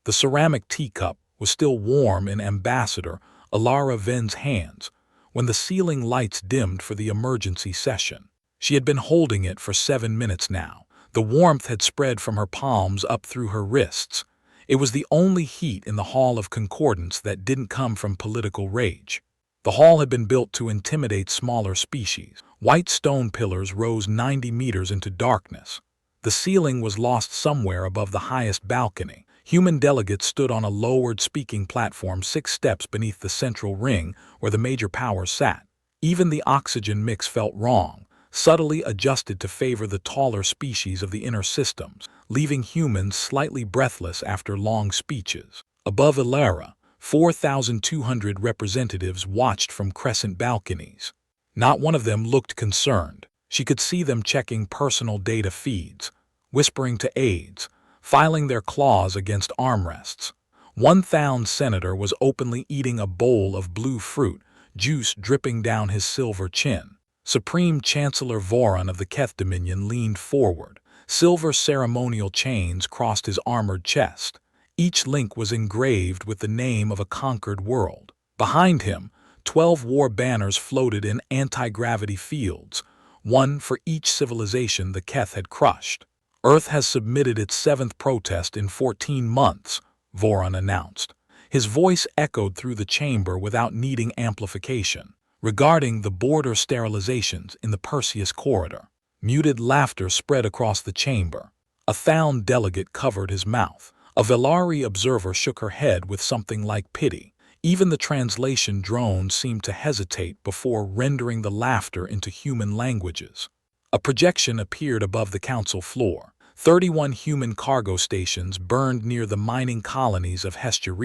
The ceramic teacup was still warm in Ambassador Alara Ven's hands when the ceiling lights dimmed for the emergency session. She had been holding it for 7 minutes now. The warmth had spread from her palms up through her wrists. It was the only heat in the Hall of Concordance that didn't come from political rage. The hall had been built to intimidate smaller species. White stone pillars rose 90 meters into darkness. The ceiling was lost somewhere above the highest balcony. Human delegates stood on a lowered speaking platform 6 steps beneath the central ring where the major powers sat. Even the oxygen mix felt wrong, subtly adjusted to favor the taller species of the inner systems, leaving humans slightly breathless after long speeches. Above Ilara, 4,200 representatives watched from crescent balconies. Not one of them looked concerned. She could see them checking personal data feeds, whispering to aides, filing their claws against armrests. One Thound senator was openly eating a bowl of blue fruit, juice dripping down his silver chin. Supreme Chancellor Voron of the Keth Dominion leaned forward. Silver ceremonial chains crossed his armored chest. Each link was engraved with the name of a conquered world. Behind him, 12 war banners floated in anti-gravity fields, one for each civilization the Keth had crushed. Earth has submitted its 7th protest in 14 months, Voron announced. His voice echoed through the chamber without needing amplification. Regarding the border sterilizations in the Perseus corridor, muted laughter spread across the chamber. A Thound delegate covered his mouth. A Velari observer shook her head with something like pity. Even the translation drone seemed to hesitate before rendering the laughter into human languages. A projection appeared above the council floor. 31 human cargo stations burned near the mining colonies of Hestia.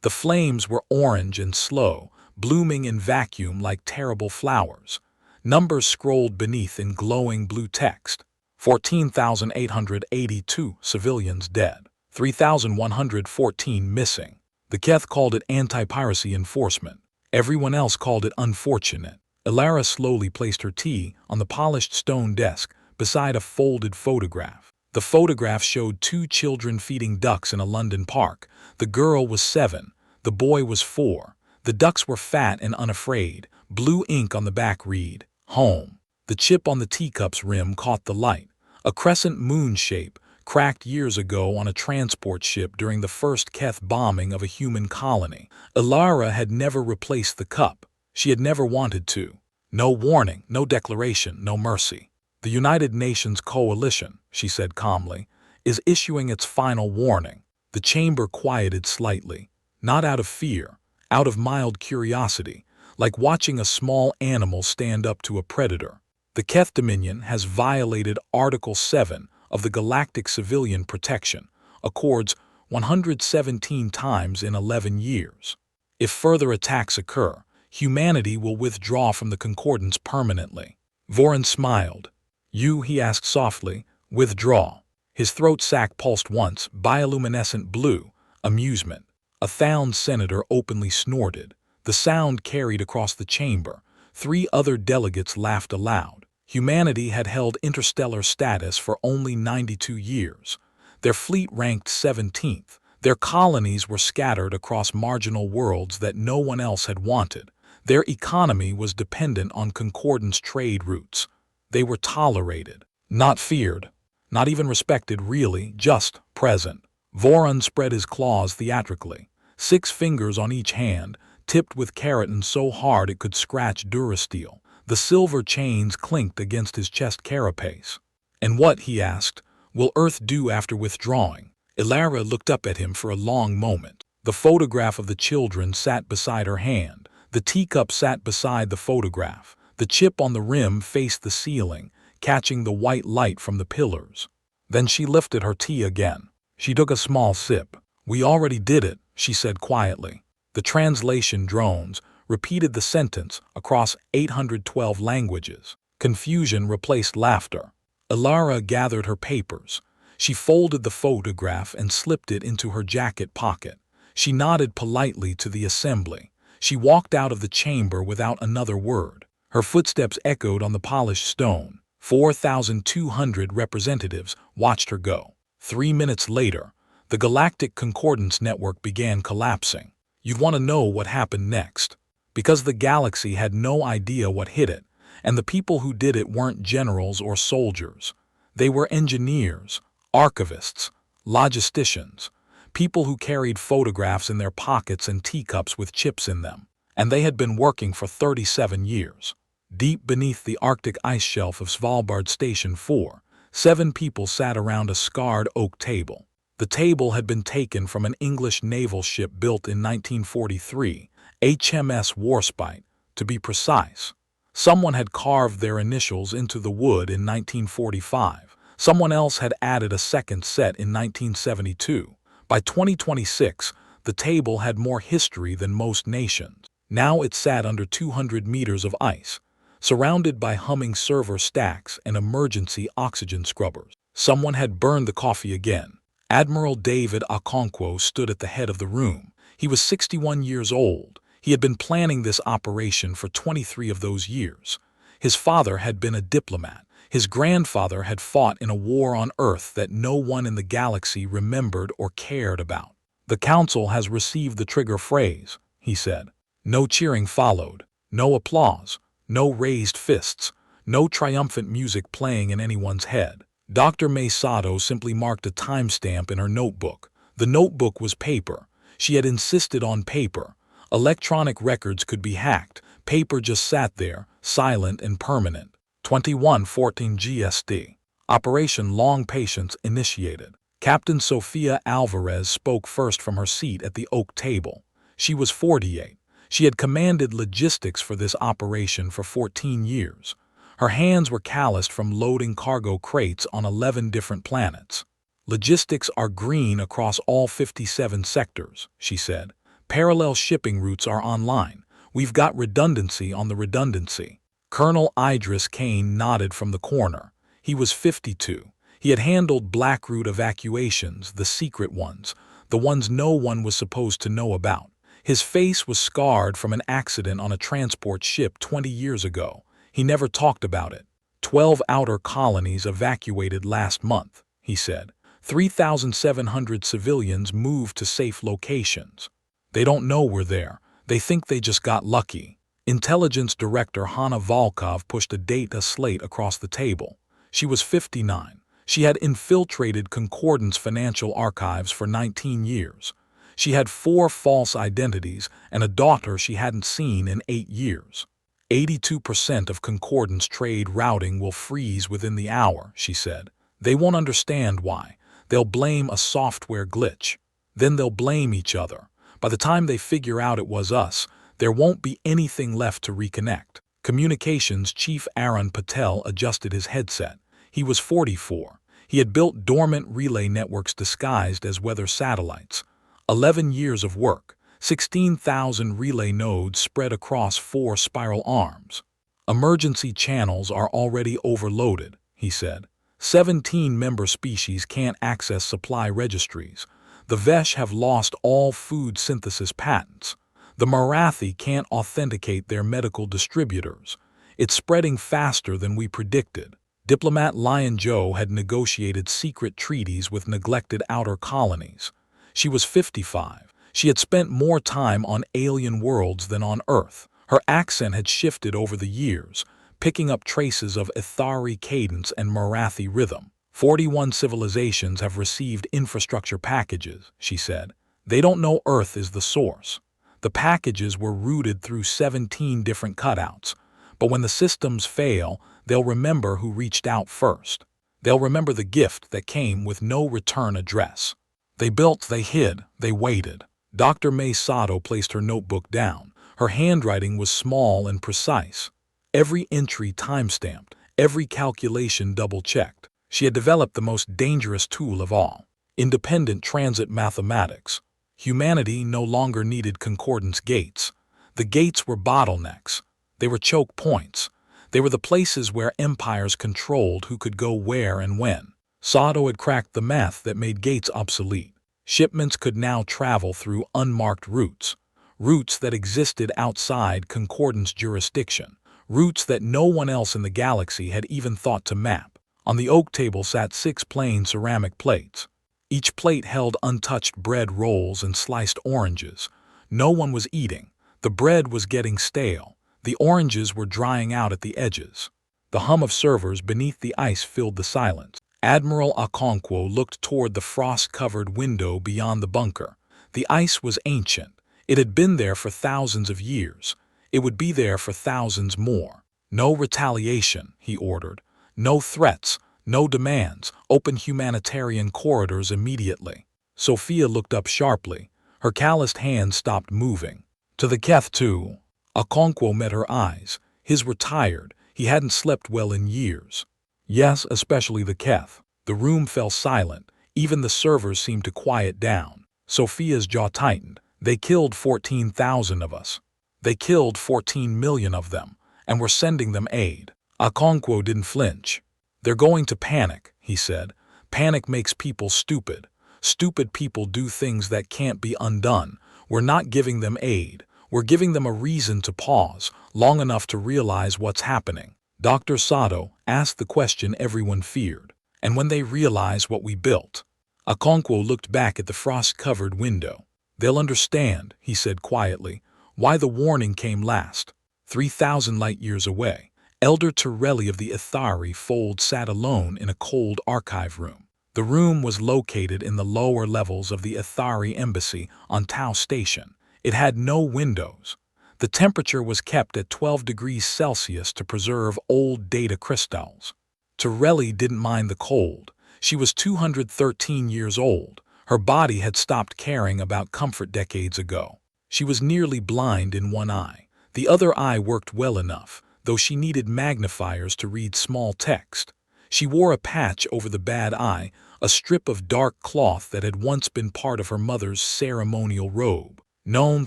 The flames were orange and slow, blooming in vacuum like terrible flowers. Numbers scrolled beneath in glowing blue text. 14,882 civilians dead. 3,114 missing. The Keth called it anti-piracy enforcement. Everyone else called it unfortunate. Ilara slowly placed her tea on the polished stone desk beside a folded photograph. The photograph showed 2 children feeding ducks in a London park. The girl was 7. The boy was 4. The ducks were fat and unafraid. Blue ink on the back read, "Home." The chip on the teacup's rim caught the light. A crescent moon shape, cracked years ago on a transport ship during the first Keth bombing of a human colony. Ilara had never replaced the cup. She had never wanted to. No warning, no declaration, no mercy. The United Nations Coalition, she said calmly, is issuing its final warning. The chamber quieted slightly, not out of fear, out of mild curiosity, like watching a small animal stand up to a predator. The Keth Dominion has violated Article 7 of the Galactic Civilian Protection Accords 117 times in 11 years. If further attacks occur, humanity will withdraw from the Concordance permanently. Voron smiled. You, he asked softly, withdraw. His throat sac pulsed once, bioluminescent blue, amusement. A Thound senator openly snorted. The sound carried across the chamber. 3 other delegates laughed aloud. Humanity had held interstellar status for only 92 years. Their fleet ranked 17th. Their colonies were scattered across marginal worlds that no one else had wanted. Their economy was dependent on Concordance trade routes. They were tolerated, not feared, not even respected really, just present. Voron spread his claws theatrically, 6 fingers on each hand, tipped with keratin so hard it could scratch durasteel. The silver chains clinked against his chest carapace. And what, he asked, will Earth do after withdrawing? Ilara looked up at him for a long moment. The photograph of the children sat beside her hand. The teacup sat beside the photograph. The chip on the rim faced the ceiling, catching the white light from the pillars. Then she lifted her tea again. She took a small sip. We already did it, she said quietly. The translation drones repeated the sentence across 812 languages. Confusion replaced laughter. Ilara gathered her papers. She folded the photograph and slipped it into her jacket pocket. She nodded politely to the assembly. She walked out of the chamber without another word. Her footsteps echoed on the polished stone. 4,200 representatives watched her go. 3 minutes later, The Galactic Concordance Network began collapsing. You'd want to know what happened next. Because the galaxy had no idea what hit it, and the people who did it weren't generals or soldiers. They were engineers, archivists, logisticians, people who carried photographs in their pockets and teacups with chips in them. And they had been working for 37 years. Deep beneath the Arctic ice shelf of Svalbard Station 4, 7 people sat around a scarred oak table. The table had been taken from an English naval ship built in 1943, HMS Warspite, to be precise. Someone had carved their initials into the wood in 1945. Someone else had added a second set in 1972. By 2026, the table had more history than most nations. Now it sat under 200 meters of ice, surrounded by humming server stacks and emergency oxygen scrubbers. Someone had burned the coffee again. Admiral David Okonkwo stood at the head of the room. He was 61 years old. He had been planning this operation for 23 of those years. His father had been a diplomat. His grandfather had fought in a war on Earth that no one in the galaxy remembered or cared about. "The Council has received the trigger phrase," he said. No cheering followed, no applause, no raised fists, no triumphant music playing in anyone's head. Dr. May Sato simply marked a timestamp in her notebook. The notebook was paper. She had insisted on paper. Electronic records could be hacked. Paper just sat there, silent and permanent. 21:14 GST. Operation Long Patience initiated. Captain Sofia Alvarez spoke first from her seat at the oak table. She was 48. She had commanded logistics for this operation for 14 years. Her hands were calloused from loading cargo crates on 11 different planets. "Logistics are green across all 57 sectors," she said. "Parallel shipping routes are online. We've got redundancy on the redundancy." Colonel Idris Kane nodded from the corner. He was 52. He had handled black route evacuations, the secret ones, the ones no one was supposed to know about. His face was scarred from an accident on a transport ship 20 years ago. He never talked about it. 12 outer colonies evacuated last month, he said. 3,700 civilians moved to safe locations. They don't know we're there. They think they just got lucky. Intelligence Director Hanna Volkov pushed a data slate across the table. She was 59. She had infiltrated Concordance financial archives for 19 years. She had 4 false identities and a daughter she hadn't seen in 8 years. 82% of Concordance trade routing will freeze within the hour, she said. They won't understand why. They'll blame a software glitch. Then they'll blame each other. By the time they figure out it was us, there won't be anything left to reconnect. Communications Chief Aaron Patel adjusted his headset. He was 44. He had built dormant relay networks disguised as weather satellites. 11 years of work. 16,000 relay nodes spread across 4 spiral arms. Emergency channels are already overloaded, he said. 17 member species can't access supply registries. The Vesh have lost all food synthesis patents. The Marathi can't authenticate their medical distributors. It's spreading faster than we predicted. Diplomat Lion Joe had negotiated secret treaties with neglected outer colonies. She was 55. She had spent more time on alien worlds than on Earth. Her accent had shifted over the years, picking up traces of Ithari cadence and Marathi rhythm. 41 civilizations have received infrastructure packages, she said. They don't know Earth is the source. The packages were routed through 17 different cutouts. But when the systems fail, they'll remember who reached out first. They'll remember the gift that came with no return address. They built, they hid, they waited. Dr. May Sato placed her notebook down. Her handwriting was small and precise. Every entry time-stamped, every calculation double-checked. She had developed the most dangerous tool of all, independent transit mathematics. Humanity no longer needed concordance gates. The gates were bottlenecks. They were choke points. They were the places where empires controlled who could go where and when. Sato had cracked the math that made gates obsolete. Shipments could now travel through unmarked routes, routes that existed outside concordance jurisdiction, routes that no one else in the galaxy had even thought to map. On the oak table sat 6 plain ceramic plates. Each plate held untouched bread rolls and sliced oranges. No one was eating. The bread was getting stale. The oranges were drying out at the edges. The hum of servers beneath the ice filled the silence. Admiral Okonkwo looked toward the frost-covered window beyond the bunker. The ice was ancient. It had been there for thousands of years. It would be there for thousands more. No retaliation, he ordered. No threats, no demands. Open humanitarian corridors immediately. Sophia looked up sharply. Her calloused hands stopped moving. To the Keth, too. Okonkwo met her eyes. His were tired. He hadn't slept well in years. Yes, especially the Keth. The room fell silent. Even the servers seemed to quiet down. Sophia's jaw tightened. They killed 14,000 of us. They killed 14 million of them, and were sending them aid. Okonkwo didn't flinch. They're going to panic, he said. Panic makes people stupid. Stupid people do things that can't be undone. We're not giving them aid. We're giving them a reason to pause, long enough to realize what's happening. Dr. Sato asked the question everyone feared. And when they realize what we built? Okonkwo looked back at the frost-covered window. They'll understand, he said quietly, why the warning came last. 3,000 light-years away, Elder Torelli of the Ithari Fold sat alone in a cold archive room. The room was located in the lower levels of the Ithari embassy on Tau Station. It had no windows. The temperature was kept at 12 degrees Celsius to preserve old data crystals. Torelli didn't mind the cold. She was 213 years old. Her body had stopped caring about comfort decades ago. She was nearly blind in one eye. The other eye worked well enough, though she needed magnifiers to read small text. She wore a patch over the bad eye, a strip of dark cloth that had once been part of her mother's ceremonial robe. Known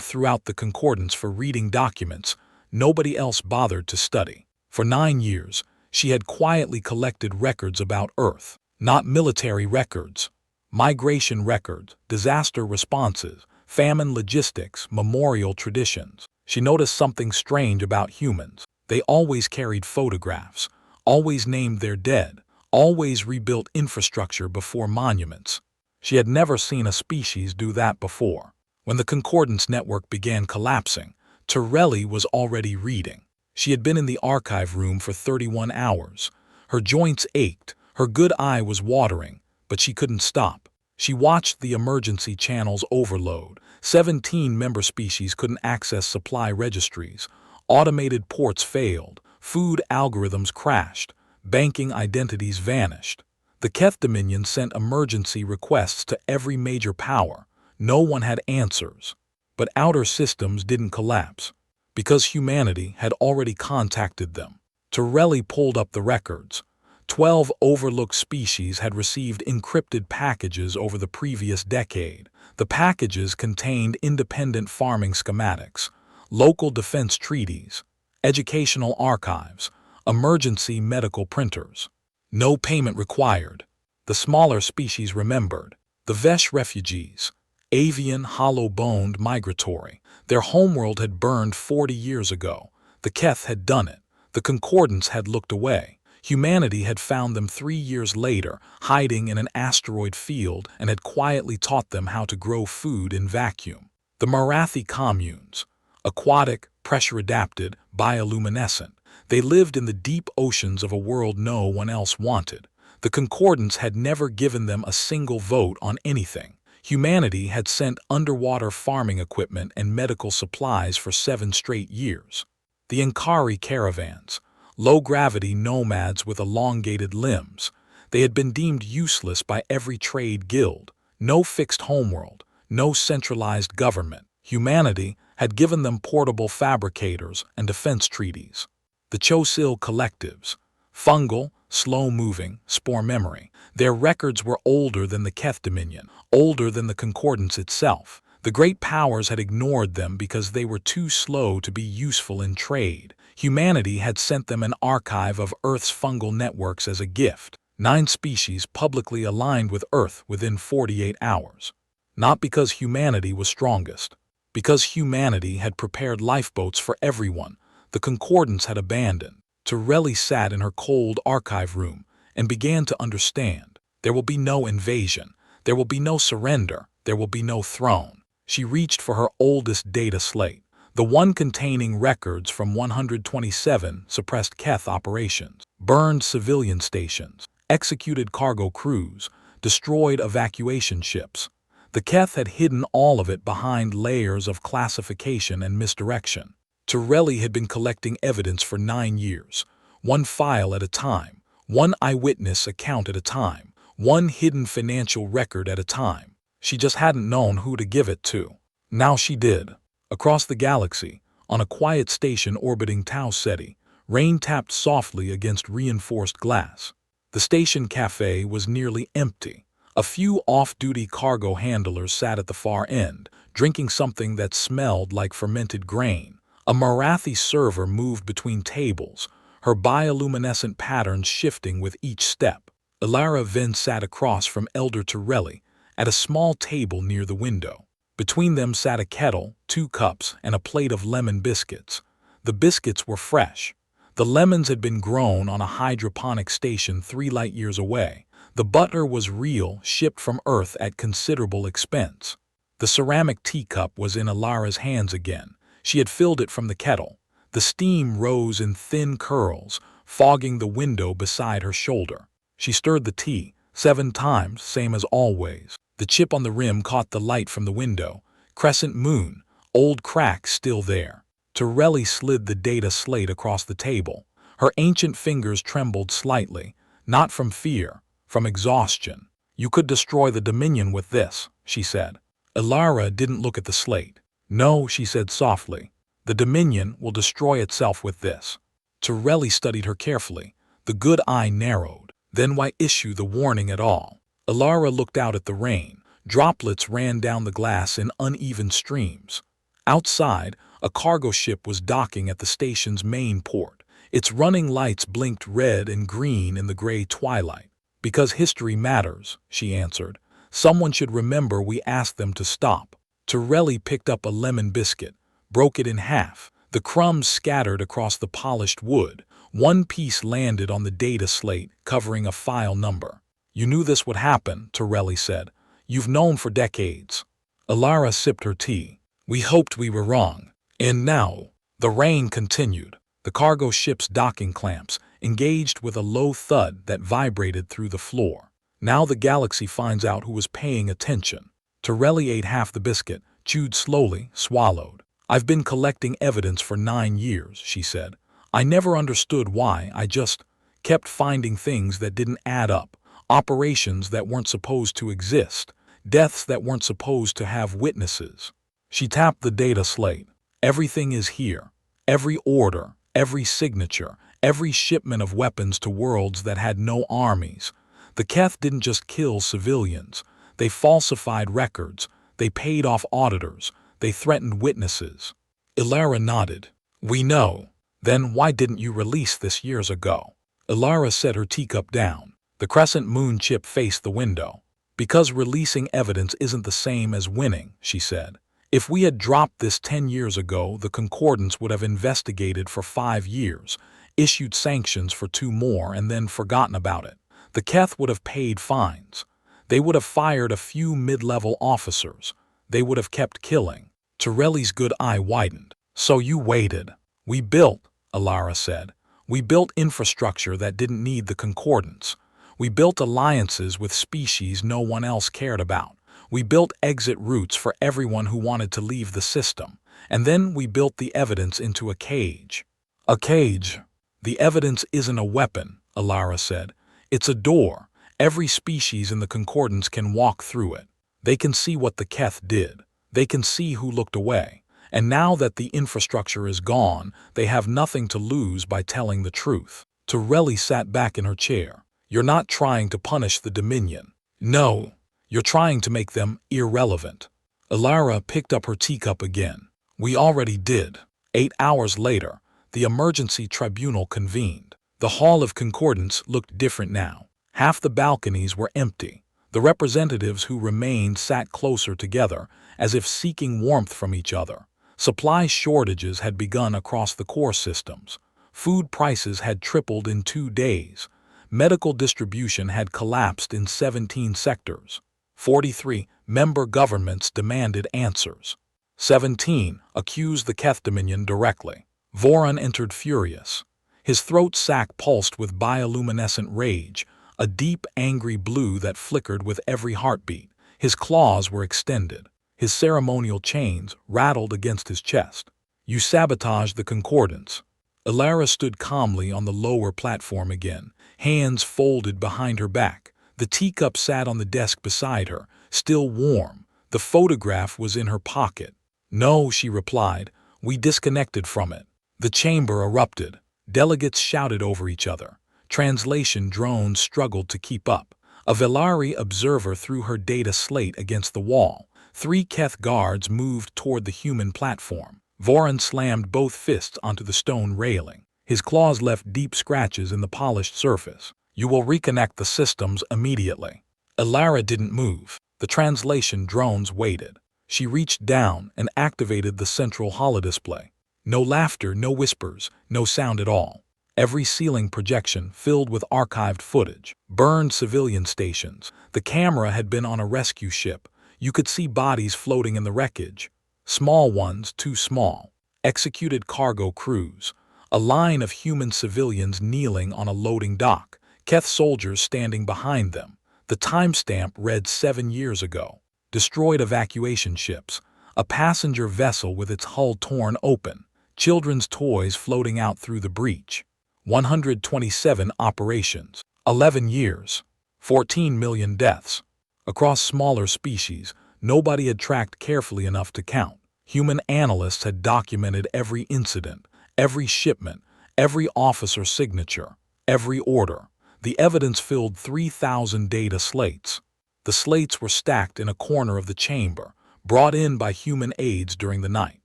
throughout the concordance for reading documents, nobody else bothered to study. For 9 years, she had quietly collected records about Earth. Not military records. Migration records, disaster responses, famine logistics, memorial traditions. She noticed something strange about humans. They always carried photographs, always named their dead, always rebuilt infrastructure before monuments. She had never seen a species do that before. When the concordance network began collapsing, Torelli was already reading. She had been in the archive room for 31 hours. Her joints ached, her good eye was watering, but she couldn't stop. She watched the emergency channels overload. 17 member species couldn't access supply registries. Automated ports failed. Food algorithms crashed. Banking identities vanished. The Keth Dominion sent emergency requests to every major power. No one had answers. But outer systems didn't collapse, because humanity had already contacted them. Torelli pulled up the records. 12 overlooked species had received encrypted packages over the previous decade. The packages contained independent farming schematics, local defense treaties, educational archives, emergency medical printers. No payment required. The smaller species remembered. The Vesh refugees, avian, hollow-boned, migratory. Their homeworld had burned 40 years ago. The Keth had done it. The concordance had looked away. Humanity had found them 3 years later, hiding in an asteroid field, and had quietly taught them how to grow food in vacuum. The Marathi communes, aquatic, pressure-adapted, bioluminescent. They lived in the deep oceans of a world no one else wanted. The concordance had never given them a single vote on anything. Humanity had sent underwater farming equipment and medical supplies for 7 straight years. The Ankari caravans, low-gravity nomads with elongated limbs. They had been deemed useless by every trade guild. No fixed homeworld, no centralized government. Humanity had given them portable fabricators and defense treaties. The Chosil collectives, fungal, slow-moving, spore memory. Their records were older than the Keth Dominion, older than the concordance itself. The great powers had ignored them because they were too slow to be useful in trade. Humanity had sent them an archive of Earth's fungal networks as a gift. 9 species publicly aligned with Earth within 48 hours. Not because humanity was strongest. Because humanity had prepared lifeboats for everyone. The concordance had abandoned. Torelli sat in her cold archive room and began to understand. There will be no invasion. There will be no surrender. There will be no throne. She reached for her oldest data slate, the one containing records from 127 suppressed Keth operations, burned civilian stations, executed cargo crews, destroyed evacuation ships. The Keth had hidden all of it behind layers of classification and misdirection. Torelli had been collecting evidence for 9 years, one file at a time, one eyewitness account at a time, one hidden financial record at a time. She just hadn't known who to give it to. Now she did. Across the galaxy, on a quiet station orbiting Tau Ceti, rain tapped softly against reinforced glass. The station cafe was nearly empty. A few off-duty cargo handlers sat at the far end, drinking something that smelled like fermented grain. A Marathi server moved between tables, her bioluminescent patterns shifting with each step. Ilara then sat across from Elder Torelli at a small table near the window. Between them sat a kettle, 2 cups, and a plate of lemon biscuits. The biscuits were fresh. The lemons had been grown on a hydroponic station 3 light years away. The butter was real, shipped from Earth at considerable expense. The ceramic teacup was in Ilara's hands again. She had filled it from the kettle. The steam rose in thin curls, fogging the window beside her shoulder. She stirred the tea, 7 times, same as always. The chip on the rim caught the light from the window. Crescent moon, old cracks still there. Torelli slid the data slate across the table. Her ancient fingers trembled slightly, not from fear, from exhaustion. You could destroy the Dominion with this, she said. Ilara didn't look at the slate. No, she said softly. The Dominion will destroy itself with this. Torelli studied her carefully. The good eye narrowed. Then why issue the warning at all? Ilara looked out at the rain. Droplets ran down the glass in uneven streams. Outside, a cargo ship was docking at the station's main port. Its running lights blinked red and green in the gray twilight. Because history matters, she answered. Someone should remember we asked them to stop. Torelli picked up a lemon biscuit, broke it in half. The crumbs scattered across the polished wood. One piece landed on the data slate, covering a file number. You knew this would happen, Torelli said. You've known for decades. Ilara sipped her tea. We hoped we were wrong. And now, the rain continued. The cargo ship's docking clamps engaged with a low thud that vibrated through the floor. Now the galaxy finds out who was paying attention. Torelli ate half the biscuit, chewed slowly, swallowed. I've been collecting evidence for 9 years, she said. I never understood why. I just kept finding things that didn't add up. Operations that weren't supposed to exist. Deaths that weren't supposed to have witnesses. She tapped the data slate. Everything is here. Every order, every signature, every shipment of weapons to worlds that had no armies. The Keth didn't just kill civilians. They falsified records. They paid off auditors. They threatened witnesses. Ilara nodded. We know. Then why didn't you release this years ago? Ilara set her teacup down. The crescent moon chip faced the window. Because releasing evidence isn't the same as winning, she said. If we had dropped this 10 years ago, the Concordance would have investigated for 5 years, issued sanctions for 2 more, and then forgotten about it. The Keth would have paid fines. They would have fired a few mid-level officers. They would have kept killing. Torelli's good eye widened. So you waited. We built, Ilara said. We built infrastructure that didn't need the Concordance. We built alliances with species no one else cared about. We built exit routes for everyone who wanted to leave the system. And then we built the evidence into a cage. A cage. The evidence isn't a weapon, Ilara said. It's a door. Every species in the Concordance can walk through it. They can see what the Keth did. They can see who looked away. And now that the infrastructure is gone, they have nothing to lose by telling the truth. Torelli sat back in her chair. You're not trying to punish the Dominion. No, you're trying to make them irrelevant. Ilara picked up her teacup again. We already did. 8 hours later, the emergency tribunal convened. The Hall of Concordance looked different now. Half the balconies were empty. The representatives who remained sat closer together, as if seeking warmth from each other. Supply shortages had begun across the core systems. Food prices had tripled in 2 days. Medical distribution had collapsed in 17 sectors. 43. Member governments demanded answers. 17. Accused the Keth Dominion directly. Voron entered furious. His throat sac pulsed with bioluminescent rage, a deep, angry blue that flickered with every heartbeat. His claws were extended. His ceremonial chains rattled against his chest. You sabotaged the concordance. Elara stood calmly on the lower platform again, hands folded behind her back. The teacup sat on the desk beside her, still warm. The photograph was in her pocket. No, she replied. We disconnected from it. The chamber erupted. Delegates shouted over each other. Translation drones struggled to keep up. A Velari observer threw her data slate against the wall. 3 Keth guards moved toward the human platform. Voron slammed both fists onto the stone railing. His claws left deep scratches in the polished surface. You will reconnect the systems immediately. Elara didn't move. The translation drones waited. She reached down and activated the central holodisplay. No laughter, no whispers, no sound at all. Every ceiling projection filled with archived footage. Burned civilian stations. The camera had been on a rescue ship. You could see bodies floating in the wreckage. Small ones, too small. Executed cargo crews. A line of human civilians kneeling on a loading dock. Keth soldiers standing behind them. The timestamp read 7 years ago. Destroyed evacuation ships. A passenger vessel with its hull torn open. Children's toys floating out through the breach. 127 operations. 11 years. 14 million deaths. Across smaller species, nobody had tracked carefully enough to count. Human analysts had documented every incident, every shipment, every officer signature, every order. The evidence filled 3,000 data slates. The slates were stacked in a corner of the chamber, brought in by human aides during the night.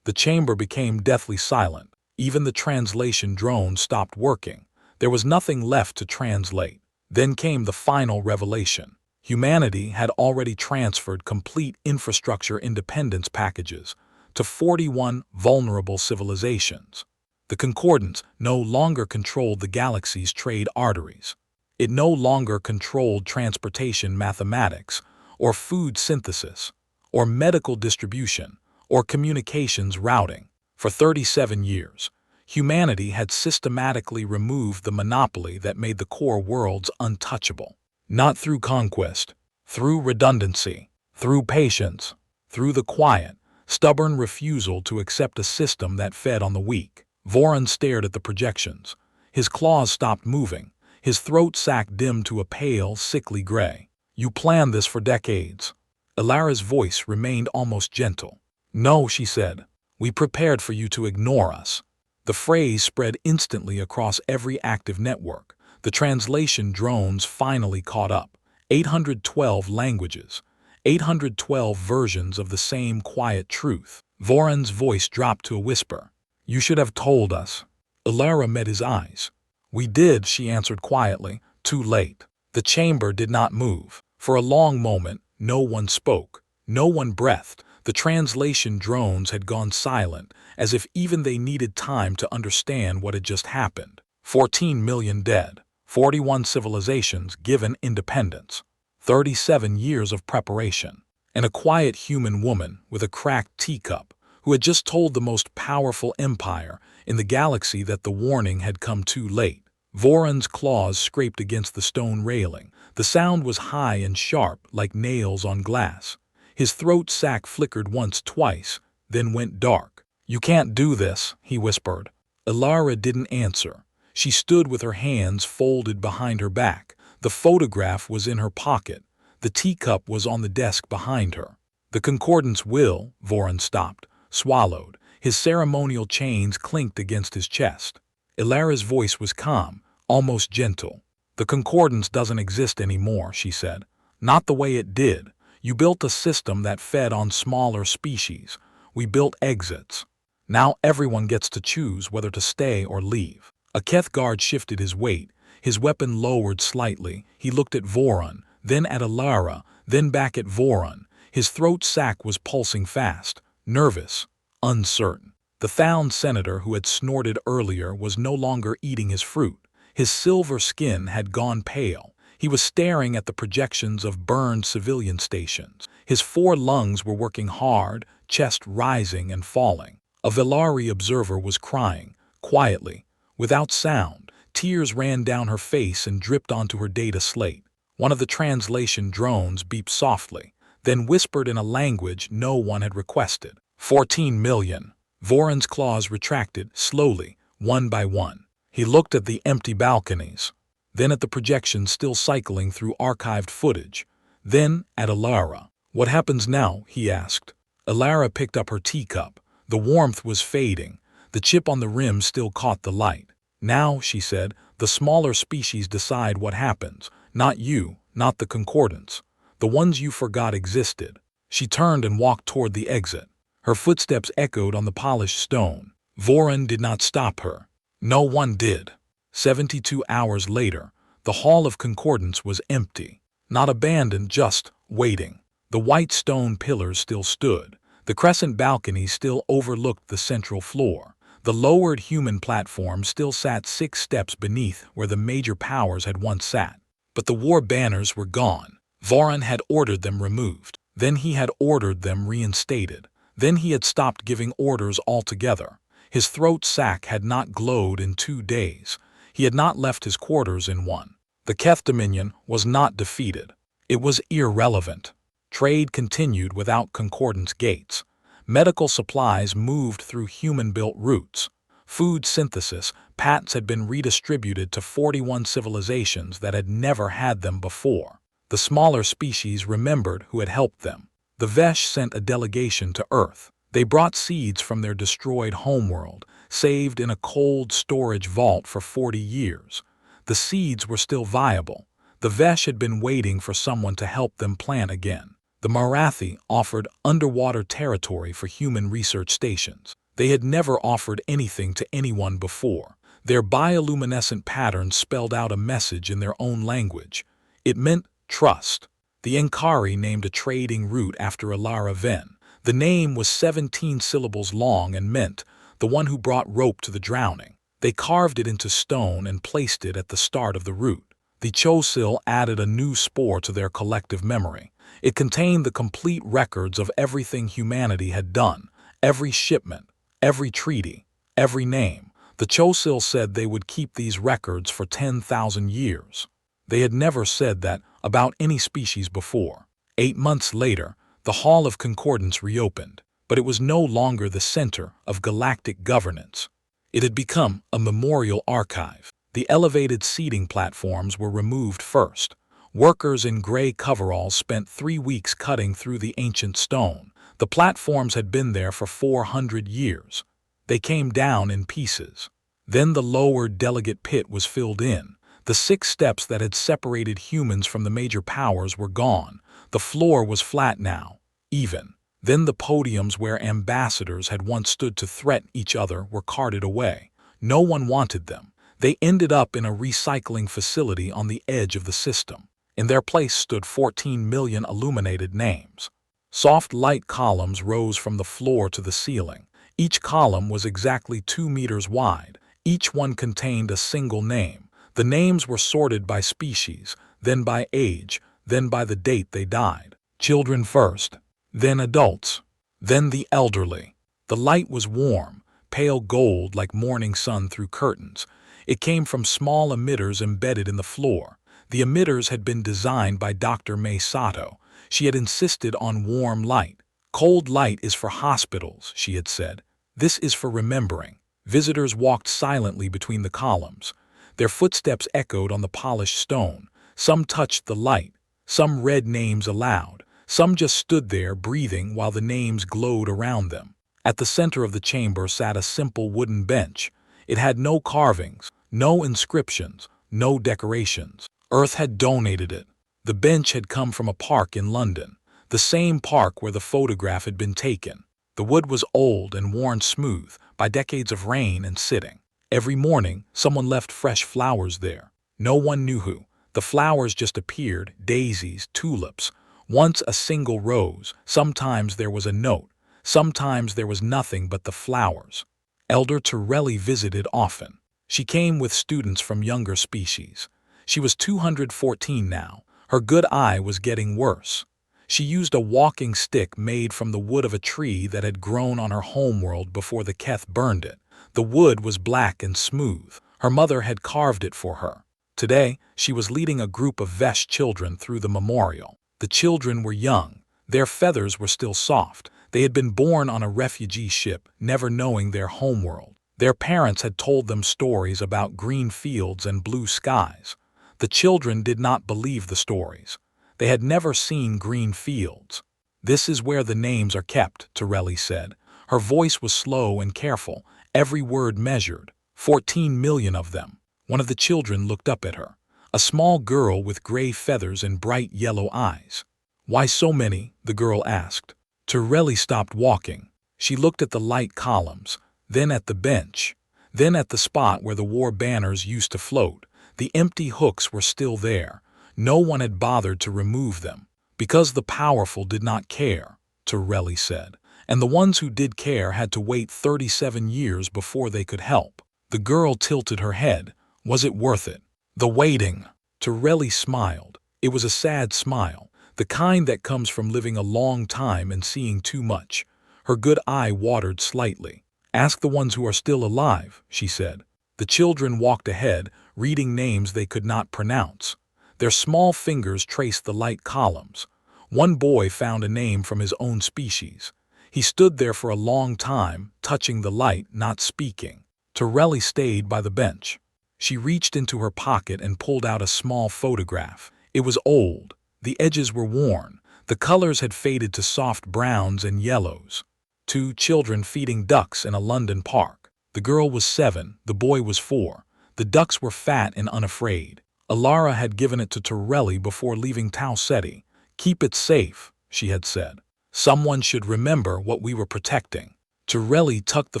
The chamber became deathly silent. Even the translation drone stopped working. There was nothing left to translate. Then came the final revelation. Humanity had already transferred complete infrastructure independence packages to 41 vulnerable civilizations. The concordance no longer controlled the galaxy's trade arteries. It no longer controlled transportation mathematics, or food synthesis, or medical distribution, or communications routing. For 37 years, humanity had systematically removed the monopoly that made the core worlds untouchable. Not through conquest, through redundancy, through patience, through the quiet, stubborn refusal to accept a system that fed on the weak. Voron stared at the projections. His claws stopped moving. His throat sac dimmed to a pale, sickly gray. You planned this for decades. Elara's voice remained almost gentle. No, she said. We prepared for you to ignore us. The phrase spread instantly across every active network. The translation drones finally caught up. 812 languages. 812 versions of the same quiet truth. Voron's voice dropped to a whisper. You should have told us. Elara met his eyes. We did, she answered quietly. Too late. The chamber did not move. For a long moment, no one spoke. No one breathed. The translation drones had gone silent, as if even they needed time to understand what had just happened. 14 million dead. 41 civilizations given independence. 37 years of preparation. And a quiet human woman with a cracked teacup who had just told the most powerful empire in the galaxy that the warning had come too late. Voron's claws scraped against the stone railing. The sound was high and sharp, like nails on glass. His throat sac flickered once, twice, then went dark. You can't do this, he whispered. Elara didn't answer. She stood with her hands folded behind her back. The photograph was in her pocket. The teacup was on the desk behind her. The concordance will, Voron stopped, swallowed. His ceremonial chains clinked against his chest. Elara's voice was calm, almost gentle. The concordance doesn't exist anymore, she said. Not the way it did. You built a system that fed on smaller species. We built exits. Now everyone gets to choose whether to stay or leave. A Keth guard shifted his weight. His weapon lowered slightly. He looked at Voron, then at Elara, then back at Voron. His throat sac was pulsing fast, nervous, uncertain. The Thaun senator who had snorted earlier was no longer eating his fruit. His silver skin had gone pale. He was staring at the projections of burned civilian stations. His 4 lungs were working hard, chest rising and falling. A Velari observer was crying, quietly, without sound. Tears ran down her face and dripped onto her data slate. One of the translation drones beeped softly, then whispered in a language no one had requested. 14 million. Voron's claws retracted, slowly, one by one. He looked at the empty balconies, then at the projections still cycling through archived footage, then at Alara. "What happens now?" he asked. Alara picked up her teacup. The warmth was fading. The chip on the rim still caught the light. "Now," she said, "the smaller species decide what happens. Not you, not the concordance. The ones you forgot existed." She turned and walked toward the exit. Her footsteps echoed on the polished stone. Voron did not stop her. No one did. 72 hours later, the Hall of Concordance was empty. Not abandoned, just waiting. The white stone pillars still stood. The crescent balcony still overlooked the central floor. The lowered human platform still sat 6 steps beneath where the major powers had once sat. But the war banners were gone. Voron had ordered them removed. Then he had ordered them reinstated. Then he had stopped giving orders altogether. His throat sac had not glowed in 2 days. He had not left his quarters in one. The Keth Dominion was not defeated. It was irrelevant. Trade continued without concordance gates. Medical supplies moved through human-built routes. Food synthesis patents had been redistributed to 41 civilizations that had never had them before. The smaller species remembered who had helped them. The Vesh sent a delegation to Earth. They brought seeds from their destroyed homeworld, saved in a cold storage vault for 40 years. The seeds were still viable. The Vesh had been waiting for someone to help them plant again. The Marathi offered underwater territory for human research stations. They had never offered anything to anyone before. Their bioluminescent patterns spelled out a message in their own language. It meant trust. The Enkari named a trading route after Alara Ven. The name was 17 syllables long and meant the one who brought rope to the drowning. They carved it into stone and placed it at the start of the route. The Chosil added a new spore to their collective memory. It contained the complete records of everything humanity had done, every shipment, every treaty, every name. The Chosil said they would keep these records for 10,000 years. They had never said that about any species before. 8 months later, the Hall of Concordance reopened, but it was no longer the center of galactic governance. It had become a memorial archive. The elevated seating platforms were removed first. Workers in gray coveralls spent 3 weeks cutting through the ancient stone. The platforms had been there for 400 years. They came down in pieces. Then the lower delegate pit was filled in. The 6 steps that had separated humans from the major powers were gone. The floor was flat now, even. Then the podiums where ambassadors had once stood to threaten each other were carted away. No one wanted them. They ended up in a recycling facility on the edge of the system. In their place stood 14 million illuminated names. Soft light columns rose from the floor to the ceiling. Each column was exactly 2 meters wide. Each one contained a single name. The names were sorted by species, then by age, then by the date they died. Children first, then adults, then the elderly. The light was warm, pale gold like morning sun through curtains. It came from small emitters embedded in the floor. The emitters had been designed by Dr. May Sato. She had insisted on warm light. "Cold light is for hospitals," she had said. "This is for remembering." Visitors walked silently between the columns. Their footsteps echoed on the polished stone. Some touched the light. Some read names aloud. Some just stood there breathing while the names glowed around them. At the center of the chamber sat a simple wooden bench. It had no carvings, no inscriptions, no decorations. Earth had donated it. The bench had come from a park in London, the same park where the photograph had been taken. The wood was old and worn smooth by decades of rain and sitting. Every morning, someone left fresh flowers there. No one knew who. The flowers just appeared, daisies, tulips. Once a single rose, sometimes there was a note, sometimes there was nothing but the flowers. Elder Torelli visited often. She came with students from younger species. She was 214 now. Her good eye was getting worse. She used a walking stick made from the wood of a tree that had grown on her homeworld before the Keth burned it. The wood was black and smooth. Her mother had carved it for her. Today, she was leading a group of Vesh children through the memorial. The children were young. Their feathers were still soft. They had been born on a refugee ship, never knowing their homeworld. Their parents had told them stories about green fields and blue skies. The children did not believe the stories. They had never seen green fields. "This is where the names are kept," Torelli said. Her voice was slow and careful, every word measured. 14 million of them. One of the children looked up at her. A small girl with gray feathers and bright yellow eyes. "Why so many?" the girl asked. Torelli stopped walking. She looked at the light columns, then at the bench, then at the spot where the war banners used to float. The empty hooks were still there. No one had bothered to remove them. "Because the powerful did not care," Torelli said, "and the ones who did care had to wait 37 years before they could help." The girl tilted her head. "Was it worth it?" "The waiting." Torelli smiled. It was a sad smile, the kind that comes from living a long time and seeing too much. Her good eye watered slightly. "Ask the ones who are still alive," she said. The children walked ahead, reading names they could not pronounce. Their small fingers traced the light columns. One boy found a name from his own species. He stood there for a long time, touching the light, not speaking. Torelli stayed by the bench. She reached into her pocket and pulled out a small photograph. It was old. The edges were worn. The colors had faded to soft browns and yellows. 2 children feeding ducks in a London park. The girl was 7, the boy was 4. The ducks were fat and unafraid. Alara had given it to Torelli before leaving Tau Ceti. "Keep it safe," she had said. "Someone should remember what we were protecting." Torelli tucked the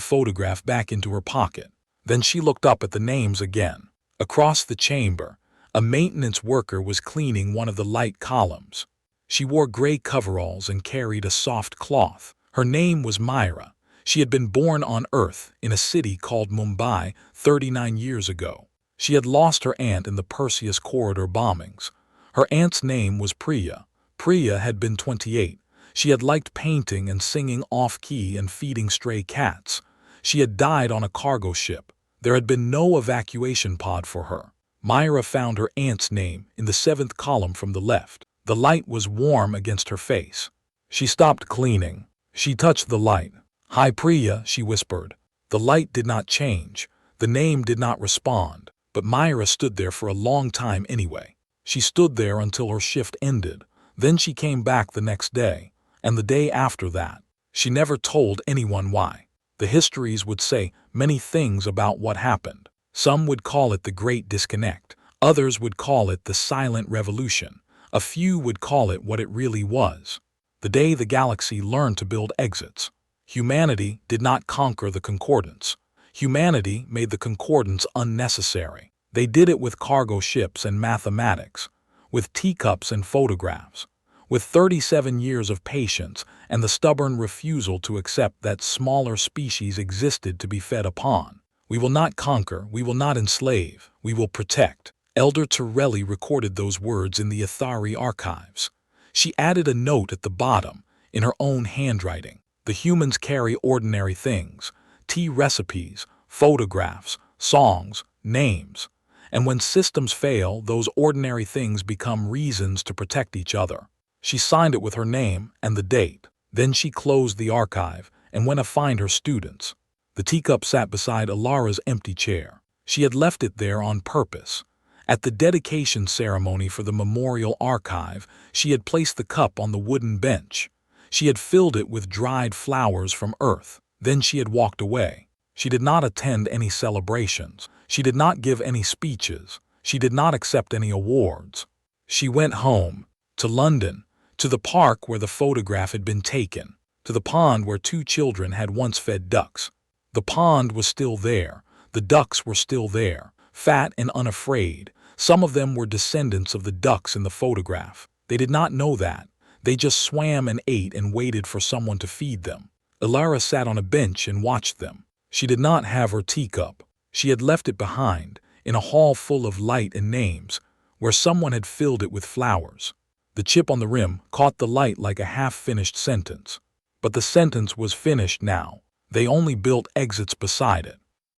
photograph back into her pocket. Then she looked up at the names again. Across the chamber, a maintenance worker was cleaning one of the light columns. She wore gray coveralls and carried a soft cloth. Her name was Myra. She had been born on Earth in a city called Mumbai 39 years ago. She had lost her aunt in the Perseus Corridor bombings. Her aunt's name was Priya. Priya had been 28. She had liked painting and singing off-key and feeding stray cats. She had died on a cargo ship. There had been no evacuation pod for her. Myra found her aunt's name in the 7th column from the left. The light was warm against her face. She stopped cleaning. She touched the light. "Hi, Priya," she whispered. The light did not change. The name did not respond. But Myra stood there for a long time anyway. She stood there until her shift ended. Then she came back the next day, and the day after that. She never told anyone why. The histories would say many things about what happened. Some would call it the Great Disconnect. Others would call it the Silent Revolution. A few would call it what it really was. The day the galaxy learned to build exits. Humanity did not conquer the concordance. Humanity made the concordance unnecessary. They did it with cargo ships and mathematics, with teacups and photographs, with 37 years of patience and the stubborn refusal to accept that smaller species existed to be fed upon. "We will not conquer, we will not enslave, we will protect." Elder Torelli recorded those words in the Ithari archives. She added a note at the bottom, in her own handwriting. "The humans carry ordinary things. Tea recipes, photographs, songs, names. And when systems fail, those ordinary things become reasons to protect each other." She signed it with her name and the date. Then she closed the archive and went to find her students. The teacup sat beside Alara's empty chair. She had left it there on purpose. At the dedication ceremony for the memorial archive, she had placed the cup on the wooden bench. She had filled it with dried flowers from Earth. Then she had walked away. She did not attend any celebrations. She did not give any speeches. She did not accept any awards. She went home, to London, to the park where the photograph had been taken, to the pond where 2 children had once fed ducks. The pond was still there. The ducks were still there, fat and unafraid. Some of them were descendants of the ducks in the photograph. They did not know that. They just swam and ate and waited for someone to feed them. Alara sat on a bench and watched them. She did not have her teacup. She had left it behind, in a hall full of light and names, where someone had filled it with flowers. The chip on the rim caught the light like a half-finished sentence. But the sentence was finished now. They only built exits beside it.